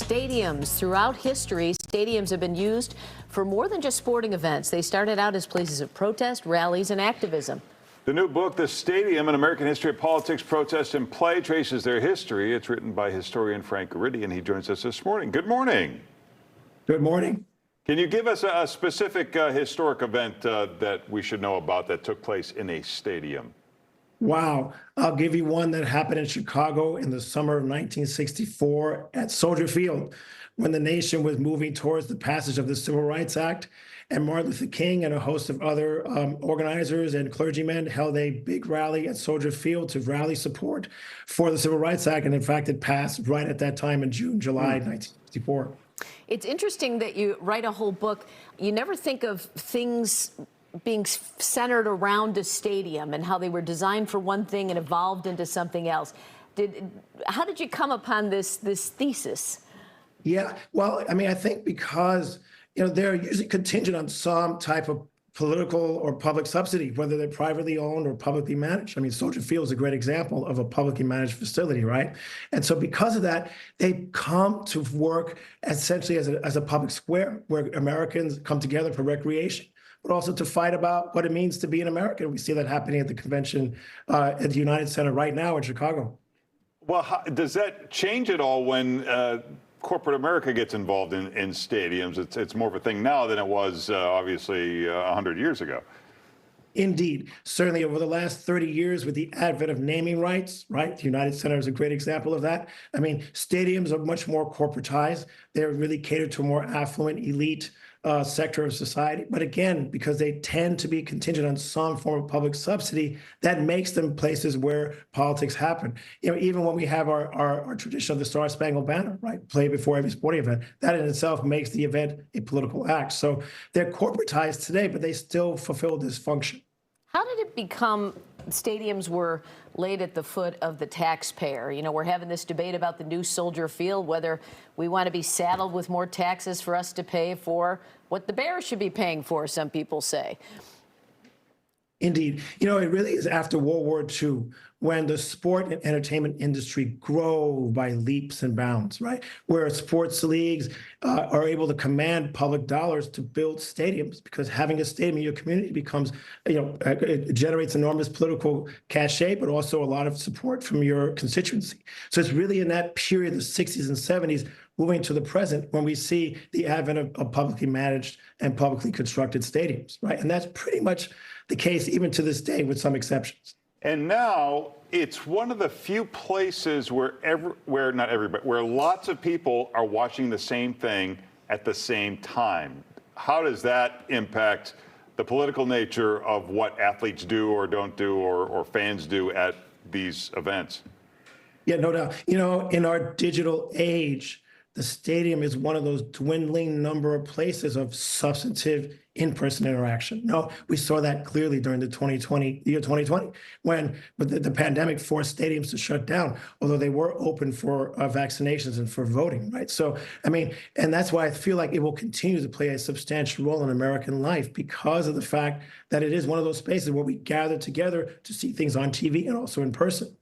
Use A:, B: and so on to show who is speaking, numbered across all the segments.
A: Stadiums. Throughout history, stadiums have been used for more than just sporting events. They started out as places of protest, rallies, and activism.
B: The new book, The Stadium, An American History of Politics, Protest, and Play, traces their history. It's written by historian Frank Garritti, and he joins us this morning. Good morning.
C: Good morning.
B: Can you give us a specific historic event that we should know about that took place in a stadium?
C: Wow. I'll give you one that happened in Chicago in the summer of 1964 at Soldier Field, when the nation was moving towards the passage of the Civil Rights Act. And Martin Luther King and a host of other organizers and clergymen held a big rally at Soldier Field to rally support for the Civil Rights Act. And in fact, it passed right at that time in July 1964.
A: It's interesting that you write a whole book. You never think of things being centered around a stadium and how they were designed for one thing and evolved into something else. How did you come upon this thesis?
C: Yeah, well, I mean, I think because, they're usually contingent on some type of political or public subsidy, whether they're privately owned or publicly managed. I mean, Soldier Field is a great example of a publicly managed facility, right? And so because of that, they come to work essentially as a public square where Americans come together for recreation, but also to fight about what it means to be an American. We see that happening at the convention at the United Center right now in Chicago.
B: Well, does that change at all when corporate America gets involved in stadiums? It's more of a thing now than it was, obviously, 100 years ago.
C: Indeed. Certainly over the last 30 years with the advent of naming rights, right? The United Center is a great example of that. I mean, stadiums are much more corporatized. They're really catered to a more affluent, elite sector of society. But again, because they tend to be contingent on some form of public subsidy, that makes them places where politics happen. Even when we have our tradition of the Star Spangled Banner, right, played before every sporting event, that in itself makes the event a political act. So they're corporatized today, but they still fulfill this function.
A: How did it become stadiums were laid at the foot of the taxpayer? We're having this debate about the new Soldier Field, whether we want to be saddled with more taxes for us to pay for what the Bears should be paying for, some people say.
C: Indeed. It really is after World War II when the sport and entertainment industry grow by leaps and bounds, right? Where sports leagues are able to command public dollars to build stadiums, because having a stadium in your community becomes, it generates enormous political cachet, but also a lot of support from your constituency. So it's really in that period, the 60s and 70s, moving to the present, when we see the advent of publicly managed and publicly constructed stadiums, right? And that's pretty much the case even to this day, with some exceptions.
B: And now it's one of the few places where not everybody, where lots of people are watching the same thing at the same time. How does that impact the political nature of what athletes do or don't do, or fans do at these events?
C: Yeah, no doubt. In our digital age, the stadium is one of those dwindling number of places of substantive in-person interaction. No, we saw that clearly during the year 2020, when the pandemic forced stadiums to shut down, although they were open for vaccinations and for voting, right? So, I mean, and that's why I feel like it will continue to play a substantial role in American life, because of the fact that it is one of those spaces where we gather together to see things on TV and also in person.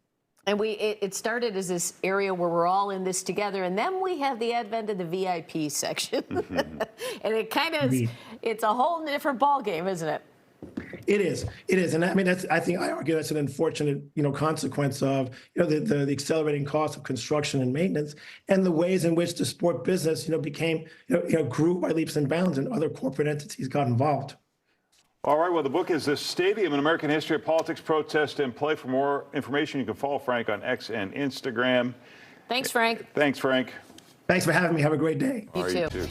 A: And it started as this area where we're all in this together, and then we have the advent of the VIP section. And it kind of, it's a whole different ballgame, isn't it?
C: It is. And I mean, I argue that's an unfortunate, consequence of, the accelerating cost of construction and maintenance, and the ways in which the sport business, became, grew by leaps and bounds, and other corporate entities got involved.
B: All right, well, the book is The Stadium, An American History of Politics, Protest, and Play. For more information, you can follow Frank on X and Instagram.
A: Thanks, Frank.
B: Thanks, Frank.
C: Thanks for having me. Have a great day.
A: You too.